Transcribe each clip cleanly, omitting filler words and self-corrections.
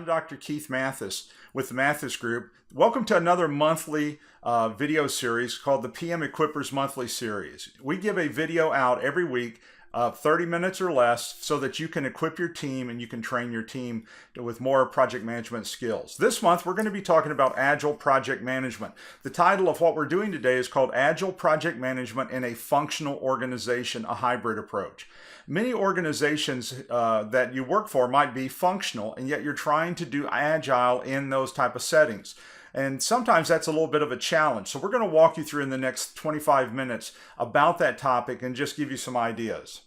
I'm Dr. Keith Mathis with the Mathis Group. Welcome to another monthly video series called the PM Equippers Monthly Series. We give a video out every week, 30 minutes or less, so that you can equip your team and you can train your team with more project management skills. This month, we're going to be talking about Agile Project Management. The title of what we're doing today is called Agile Project Management in a Functional Organization, a Hybrid Approach. Many organizations that you work for might be functional, and yet you're trying to do Agile in those type of settings. And sometimes that's a little bit of a challenge. So we're going to walk you through in the next 25 minutes about that topic and just give you some ideas.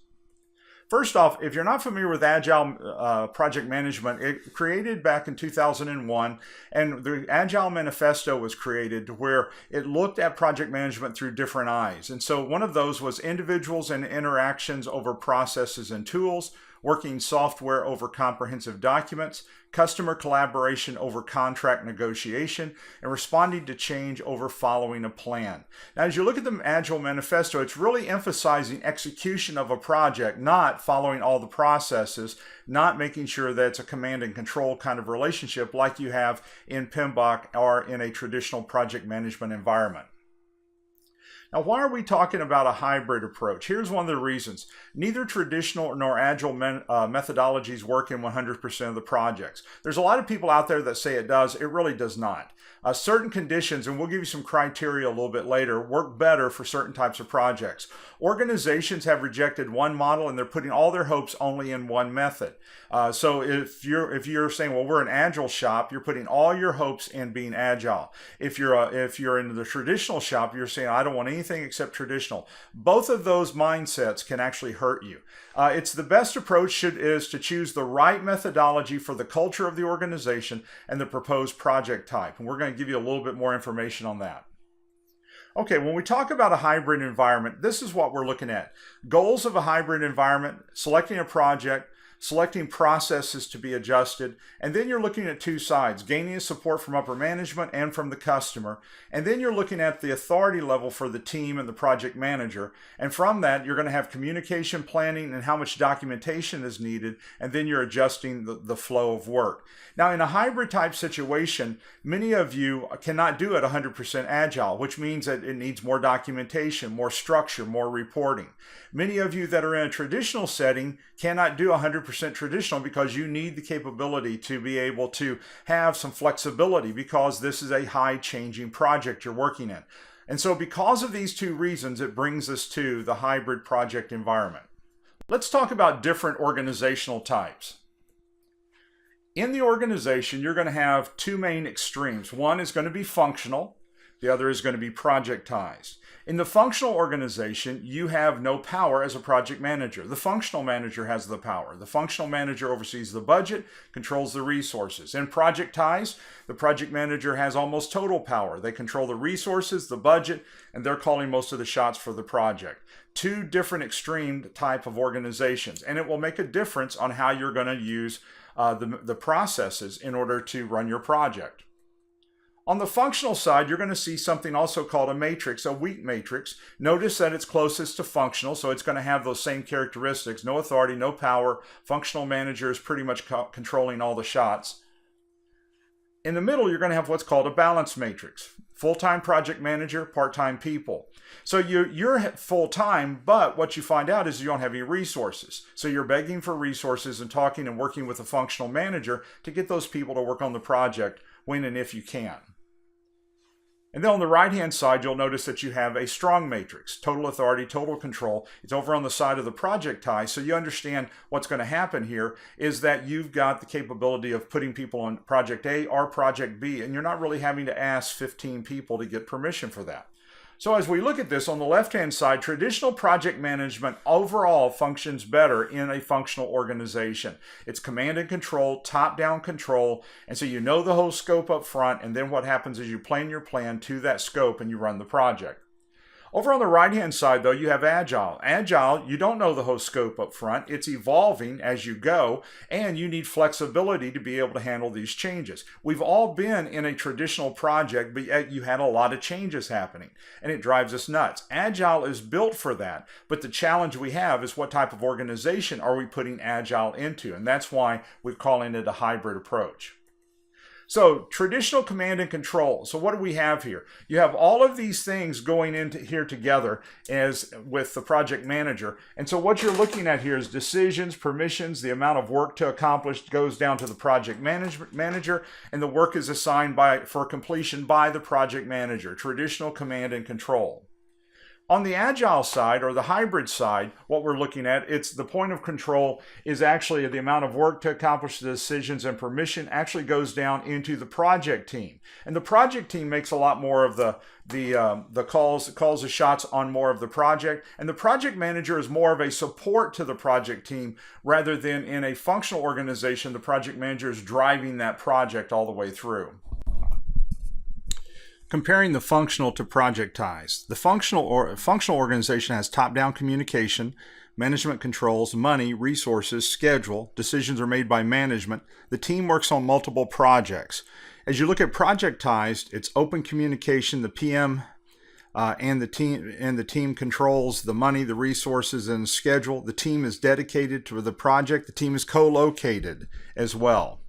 First off, if you're not familiar with Agile Project Management, it created back in 2001, and the Agile Manifesto was created where it looked at project management through different eyes. And so one of those was individuals and interactions over processes and tools, working software over comprehensive documents, customer collaboration over contract negotiation, and responding to change over following a plan. Now, as you look at the Agile Manifesto, it's really emphasizing execution of a project, not following all the processes, not making sure that it's a command and control kind of relationship like you have in PMBOK or in a traditional project management environment. Now, why are we talking about a hybrid approach? Here's one of the reasons. Neither traditional nor agile methodologies work in 100% of the projects. There's a lot of people out there that say it does. It really does not. Certain conditions, and we'll give you some criteria a little bit later, work better for certain types of projects. Organizations have rejected one model and they're putting all their hopes only in one method. So if you're saying, well, we're an agile shop, you're putting all your hopes in being agile. If you're in the traditional shop, you're saying, I don't want anything except traditional. Both of those mindsets can actually hurt you. It's the best approach is to choose the right methodology for the culture of the organization and the proposed project type. And we're going to give you a little bit more information on that. Okay, when we talk about a hybrid environment, this is what we're looking at. Goals of a hybrid environment, selecting a project, selecting processes to be adjusted, and then you're looking at two sides, gaining support from upper management and from the customer, and then you're looking at the authority level for the team and the project manager, and from that you're going to have communication planning and how much documentation is needed, and then you're adjusting the flow of work. Now, in a hybrid type situation, many of you cannot do it 100% agile, which means that it needs more documentation, more structure, more reporting. Many of you that are in a traditional setting cannot do 100% traditional because you need the capability to be able to have some flexibility because this is a high changing project you're working in. And so because of these two reasons, it brings us to the hybrid project environment. Let's talk about different organizational types. In the organization, you're going to have two main extremes. One is going to be functional. The other is going to be projectized. In the functional organization, you have no power as a project manager. The functional manager has the power. The functional manager oversees the budget, controls the resources. In projectized, the project manager has almost total power. They control the resources, the budget, and they're calling most of the shots for the project. Two different extreme type of organizations, and it will make a difference on how you're going to use the processes in order to run your project. On the functional side, you're going to see something also called a matrix, a weak matrix. Notice that it's closest to functional, so it's going to have those same characteristics. No authority, no power. Functional manager is pretty much controlling all the shots. In the middle, you're going to have what's called a balanced matrix. Full-time project manager, part-time people. So you're full-time, but what you find out is you don't have any resources. So you're begging for resources and talking and working with a functional manager to get those people to work on the project when and if you can. And then on the right-hand side, you'll notice that you have a strong matrix, total authority, total control. It's over on the side of the project tie, so you understand what's going to happen here is that you've got the capability of putting people on project A or project B, and you're not really having to ask 15 people to get permission for that. So as we look at this on the left-hand side, traditional project management overall functions better in a functional organization. It's command and control, top-down control, and so you know the whole scope up front, and then what happens is you plan your plan to that scope and you run the project. Over on the right-hand side, though, you have Agile. Agile, you don't know the whole scope up front. It's evolving as you go, and you need flexibility to be able to handle these changes. We've all been in a traditional project, but yet you had a lot of changes happening, and it drives us nuts. Agile is built for that, but the challenge we have is what type of organization are we putting Agile into, and that's why we're calling it a hybrid approach. So traditional command and control. So what do we have here? You have all of these things going into here together as with the project manager. And so what you're looking at here is decisions, permissions, the amount of work to accomplish goes down to the project manager, and the work is assigned for completion by the project manager. Traditional command and control. On the agile side or the hybrid side, what we're looking at, it's the point of control is actually the amount of work to accomplish the decisions, and permission actually goes down into the project team. And the project team makes a lot more of the calls the shots on more of the project. And the project manager is more of a support to the project team rather than in a functional organization, the project manager is driving that project all the way through. Comparing the functional to projectized. The functional organization has top-down communication, management controls, money, resources, schedule, decisions are made by management. The team works on multiple projects. As you look at projectized, it's open communication, the PM and the team controls the money, the resources, and the schedule. The team is dedicated to the project. The team is co-located as well.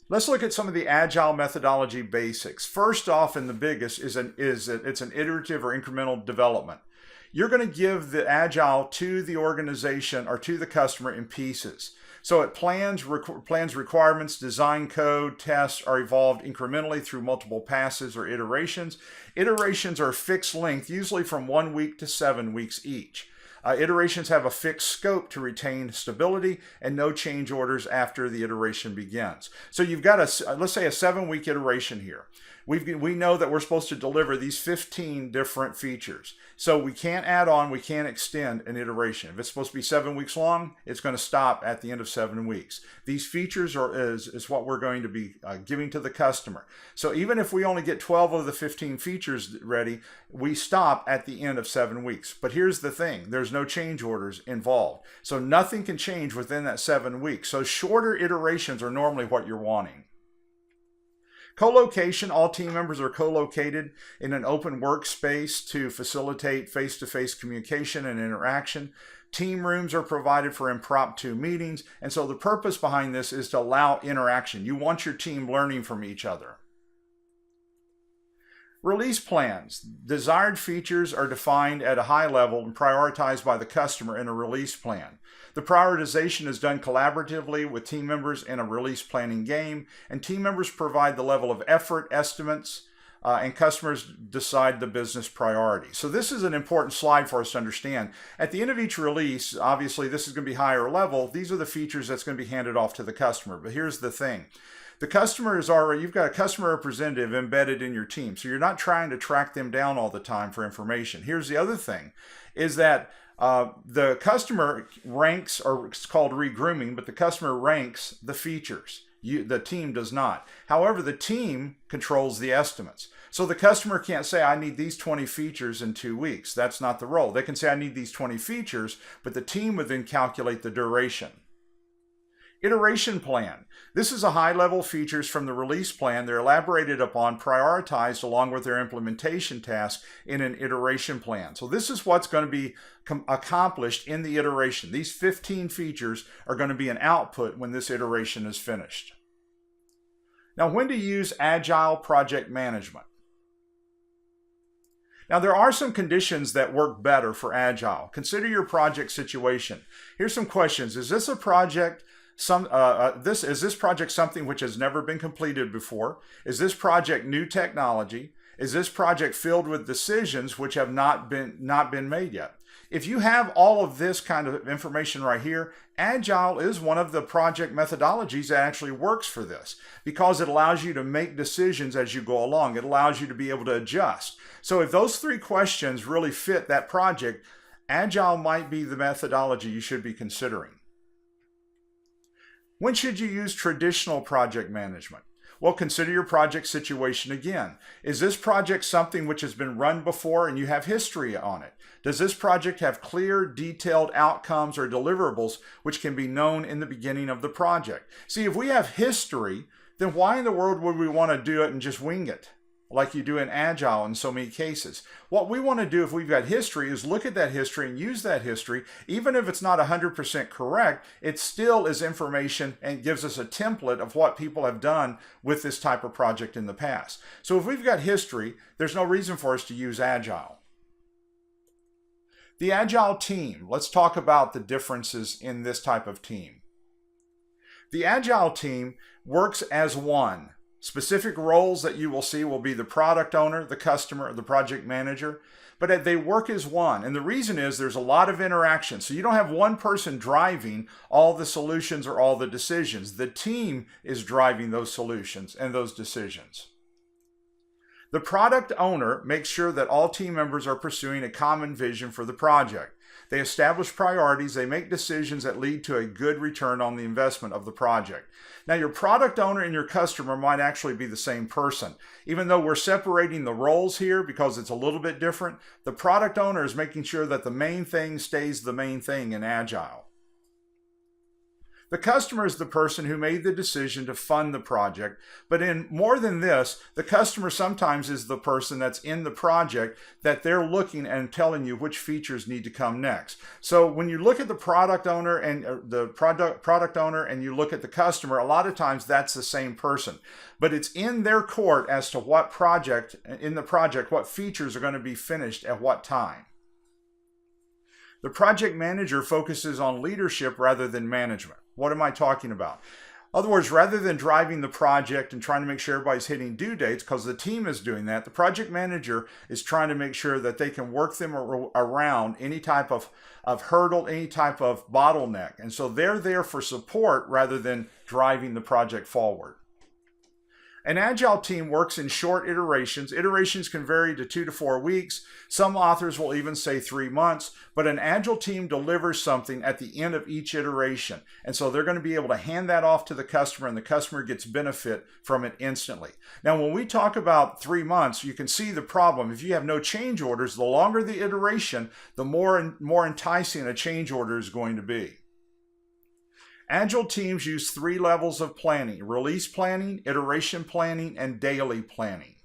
Let's look at some of the Agile methodology basics. First off, and the biggest, it's an iterative or incremental development. You're going to give the Agile to the organization or to the customer in pieces. So it plans requirements, design code, tests are evolved incrementally through multiple passes or iterations. Iterations are fixed length, usually from 1 week to 7 weeks each. Iterations have a fixed scope to retain stability and no change orders after the iteration begins. So you've got let's say a 7-week iteration here. We know that we're supposed to deliver these 15 different features. So we can't add on, we can't extend an iteration. If it's supposed to be 7 weeks long, it's going to stop at the end of 7 weeks. These features is what we're going to be giving to the customer. So even if we only get 12 of the 15 features ready, we stop at the end of 7 weeks. But here's the thing, there's no change orders involved. So nothing can change within that 7 weeks. So shorter iterations are normally what you're wanting. Co-location, all team members are co-located in an open workspace to facilitate face-to-face communication and interaction. Team rooms are provided for impromptu meetings, and so the purpose behind this is to allow interaction. You want your team learning from each other. Release plans. Desired features are defined at a high level and prioritized by the customer in a release plan. The prioritization is done collaboratively with team members in a release planning game, and team members provide the level of effort, estimates, and customers decide the business priority. So this is an important slide for us to understand. At the end of each release, obviously this is going to be higher level. These are the features that's going to be handed off to the customer. But here's the thing. The customer is you've got a customer representative embedded in your team. So you're not trying to track them down all the time for information. Here's the other thing, is that the customer ranks, or it's called regrooming, but the customer ranks the features. The team does not. However, the team controls the estimates. So the customer can't say, I need these 20 features in 2 weeks. That's not the role. They can say, I need these 20 features, but the team would then calculate the duration. Iteration plan. This is a high-level features from the release plan. They're elaborated upon, prioritized along with their implementation task in an iteration plan. So this is what's going to be accomplished in the iteration. These 15 features are going to be an output when this iteration is finished. Now, when to use Agile project management? Now, there are some conditions that work better for Agile. Consider your project situation. Here's some questions. Is this a project? Is this project something which has never been completed before? Is this project new technology? Is this project filled with decisions which have not been made yet? If you have all of this kind of information right here, Agile is one of the project methodologies that actually works for this, because it allows you to make decisions as you go along. It allows you to be able to adjust. So if those 3 questions really fit that project, Agile might be the methodology you should be considering. When should you use traditional project management? Well, consider your project situation again. Is this project something which has been run before and you have history on it? Does this project have clear, detailed outcomes or deliverables which can be known in the beginning of the project? See, if we have history, then why in the world would we want to do it and just wing it? like you do in Agile in so many cases. What we want to do if we've got history is look at that history and use that history. Even if it's not 100% correct, it still is information and gives us a template of what people have done with this type of project in the past. So if we've got history, there's no reason for us to use Agile. The Agile team, let's talk about the differences in this type of team. The Agile team works as one. Specific roles that you will see will be the product owner, the customer, the project manager, but they work as one. And the reason is there's a lot of interaction. So you don't have one person driving all the solutions or all the decisions. The team is driving those solutions and those decisions. The product owner makes sure that all team members are pursuing a common vision for the project. They establish priorities, they make decisions that lead to a good return on the investment of the project. Now, your product owner and your customer might actually be the same person. Even though we're separating the roles here because it's a little bit different, the product owner is making sure that the main thing stays the main thing in Agile. The customer is the person who made the decision to fund the project, but in more than this, the customer sometimes is the person that's in the project that they're looking and telling you which features need to come next. So when you look at the product owner and product owner and you look at the customer, a lot of times that's the same person, but it's in their court as to what project, in the project, what features are going to be finished at what time. The project manager focuses on leadership rather than management. What am I talking about? In other words, rather than driving the project and trying to make sure everybody's hitting due dates, because the team is doing that, the project manager is trying to make sure that they can work them around any type of hurdle, any type of bottleneck. And so they're there for support rather than driving the project forward. An Agile team works in short iterations. Iterations can vary to 2 to 4 weeks. Some authors will even say 3 months, but an Agile team delivers something at the end of each iteration. And so they're going to be able to hand that off to the customer, and the customer gets benefit from it instantly. Now, when we talk about 3 months, you can see the problem. If you have no change orders, the longer the iteration, the more enticing a change order is going to be. Agile teams use 3 levels of planning: release planning, iteration planning, and daily planning.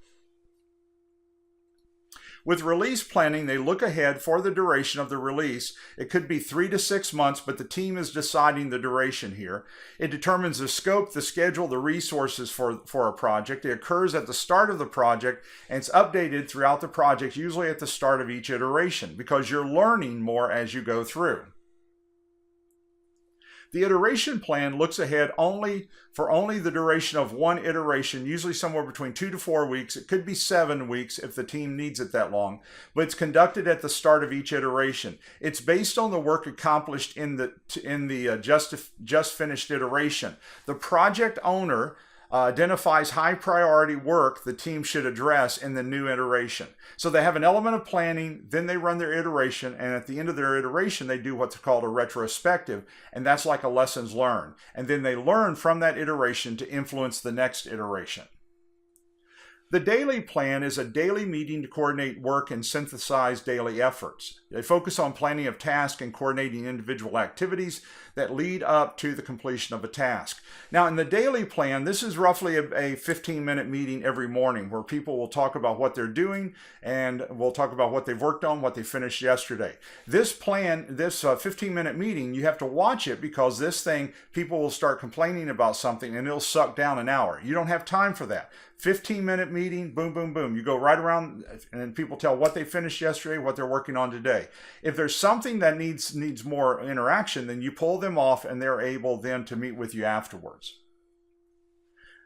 With release planning, they look ahead for the duration of the release. It could be 3 to 6 months, but the team is deciding the duration here. It determines the scope, the schedule, the resources for a project. It occurs at the start of the project, and it's updated throughout the project, usually at the start of each iteration, because you're learning more as you go through. The iteration plan looks ahead for only the duration of one iteration, usually somewhere between 2 to 4 weeks. It could be 7 weeks if the team needs it that long, but it's conducted at the start of each iteration. It's based on the work accomplished in the just finished iteration. The project owner identifies high priority work the team should address in the new iteration. So they have an element of planning, then they run their iteration, and at the end of their iteration, they do what's called a retrospective, and that's like a lessons learned. And then they learn from that iteration to influence the next iteration. The daily plan is a daily meeting to coordinate work and synthesize daily efforts. They focus on planning of tasks and coordinating individual activities that lead up to the completion of a task. Now, in the daily plan, this is roughly a 15-minute meeting every morning where people will talk about what they're doing, and we'll talk about what they've worked on, what they finished yesterday. This plan, this 15-minute meeting, you have to watch it because this thing, people will start complaining about something and it'll suck down an hour. You don't have time for that. 15-minute meeting, boom, boom, boom. You go right around and people tell what they finished yesterday, what they're working on today. If there's something that needs more interaction, then you pull them off and they're able then to meet with you afterwards.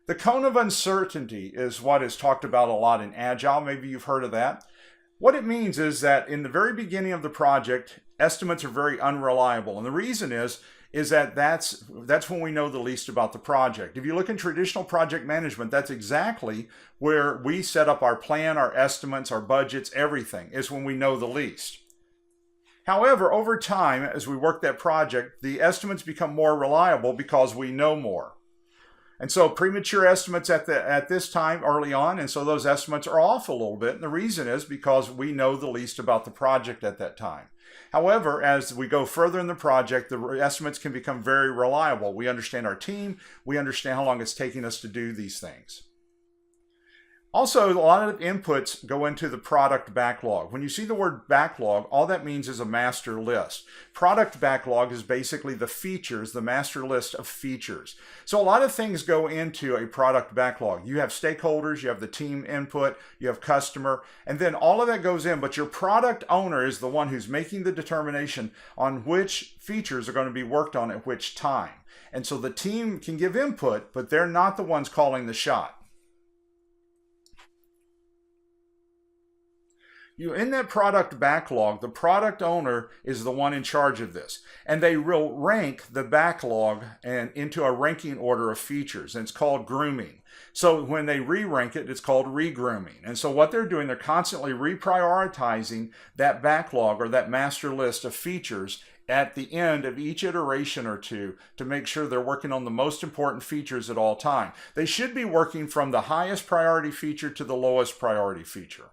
The cone of uncertainty is what is talked about a lot in Agile. Maybe you've heard of that. What it means is that in the very beginning of the project, estimates are very unreliable. And the reason is that that's when we know the least about the project. If you look in traditional project management, that's exactly where we set up our plan, our estimates, our budgets, everything is when we know the least. However, over time, as we work that project, the estimates become more reliable because we know more. And so premature estimates at this time early on, and so those estimates are off a little bit. And the reason is because we know the least about the project at that time. However, as we go further in the project, the estimates can become very reliable. We understand our team. We understand how long it's taking us to do these things. Also, a lot of inputs go into the product backlog. When you see the word backlog, all that means is a master list. Product backlog is basically the features, the master list of features. So a lot of things go into a product backlog. You have stakeholders, you have the team input, you have customer, and then all of that goes in, but your product owner is the one who's making the determination on which features are going to be worked on at which time. And so the team can give input, but they're not the ones calling the shot. In that product backlog, the product owner is the one in charge of this. And they will rank the backlog and into a ranking order of features. And it's called grooming. So when they re-rank it, it's called re-grooming. And so what they're doing, they're constantly reprioritizing that backlog or that master list of features at the end of each iteration or two to make sure they're working on the most important features at all time. They should be working from the highest priority feature to the lowest priority feature.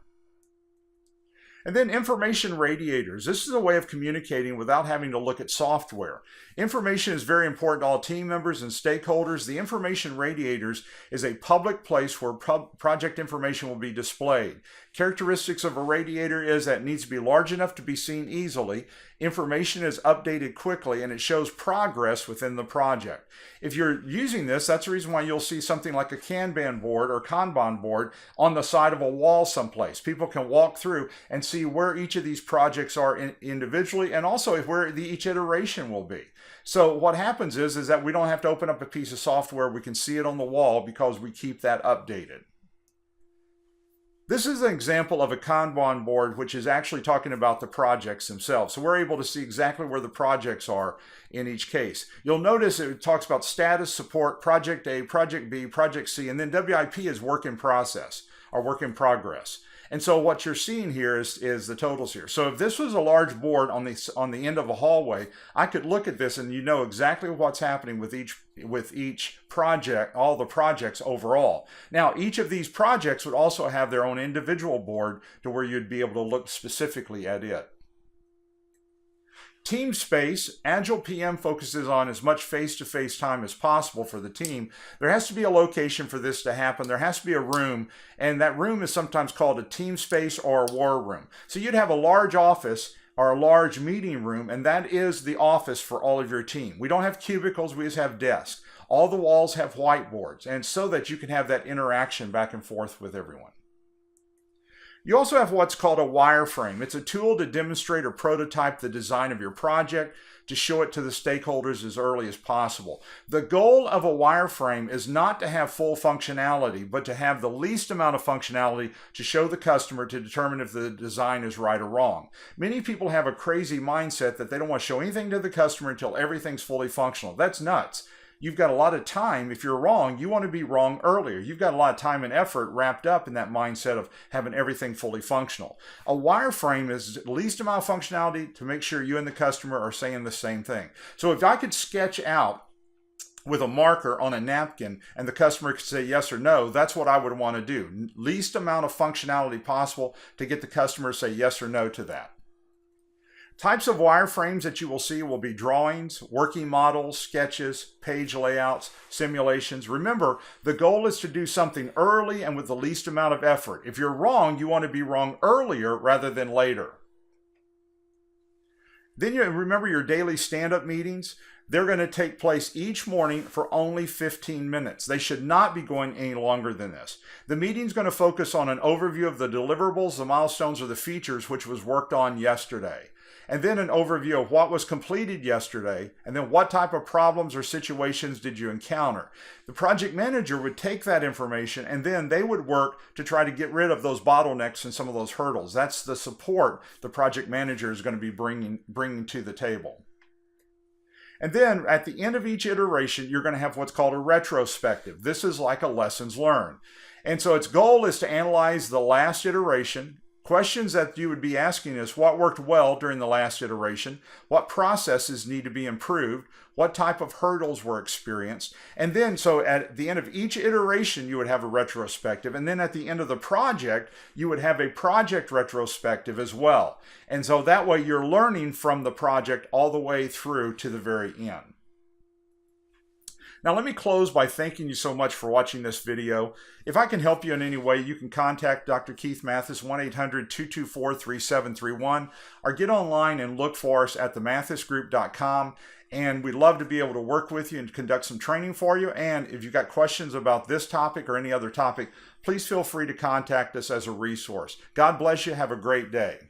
And then information radiators. This is a way of communicating without having to look at software. Information is very important to all team members and stakeholders. The information radiators is a public place where project information will be displayed. Characteristics of a radiator is that it needs to be large enough to be seen easily. Information is updated quickly and it shows progress within the project. If you're using this, that's the reason why you'll see something like a Kanban board or Kanban board on the side of a wall someplace. People can walk through and see where each of these projects are individually and also where each iteration will be. So what happens is that we don't have to open up a piece of software. We can see it on the wall because we keep that updated. This is an example of a Kanban board, which is actually talking about the projects themselves. So we're able to see exactly where the projects are in each case. You'll notice it talks about status, support, project A, project B, project C, and then WIP is work in process or work in progress. And so what you're seeing here is the totals here. So if this was a large board on the end of a hallway, I could look at this and you know exactly what's happening with each project, all the projects overall. Now, each of these projects would also have their own individual board to where you'd be able to look specifically at it. Team space, Agile PM focuses on as much face-to-face time as possible for the team. There has to be a location for this to happen. There has to be a room, and that room is sometimes called a team space or a war room. So you'd have a large office or a large meeting room, and that is the office for all of your team. We don't have cubicles, we just have desks. All the walls have whiteboards, and so that you can have that interaction back and forth with everyone. You also have what's called a wireframe. It's a tool to demonstrate or prototype the design of your project to show it to the stakeholders as early as possible. The goal of a wireframe is not to have full functionality, but to have the least amount of functionality to show the customer to determine if the design is right or wrong. Many people have a crazy mindset that they don't want to show anything to the customer until everything's fully functional. That's nuts. You've got a lot of time. If you're wrong, you want to be wrong earlier. You've got a lot of time and effort wrapped up in that mindset of having everything fully functional. A wireframe is the least amount of functionality to make sure you and the customer are saying the same thing. So if I could sketch out with a marker on a napkin and the customer could say yes or no, that's what I would want to do. Least amount of functionality possible to get the customer to say yes or no to that. Types of wireframes that you will see will be drawings, working models, sketches, page layouts, simulations. Remember, the goal is to do something early and with the least amount of effort. If you're wrong, you want to be wrong earlier rather than later. Then you remember your daily stand-up meetings. They're going to take place each morning for only 15 minutes. They should not be going any longer than this. The meeting's going to focus on an overview of the deliverables, the milestones, or the features which was worked on yesterday. And then an overview of what was completed yesterday, and then what type of problems or situations did you encounter. The project manager would take that information and then they would work to try to get rid of those bottlenecks and some of those hurdles. That's the support the project manager is going to be bringing to the table. And then at the end of each iteration, you're going to have what's called a retrospective. This is like a lessons learned. And so its goal is to analyze the last iteration. Questions that you would be asking is what worked well during the last iteration, what processes need to be improved, what type of hurdles were experienced, and then so at the end of each iteration you would have a retrospective, and then at the end of the project you would have a project retrospective as well. And so that way you're learning from the project all the way through to the very end. Now, let me close by thanking you so much for watching this video. If I can help you in any way, you can contact Dr. Keith Mathis, 1-800-224-3731, or get online and look for us at themathisgroup.com. And we'd love to be able to work with you and conduct some training for you. And if you've got questions about this topic or any other topic, please feel free to contact us as a resource. God bless you. Have a great day.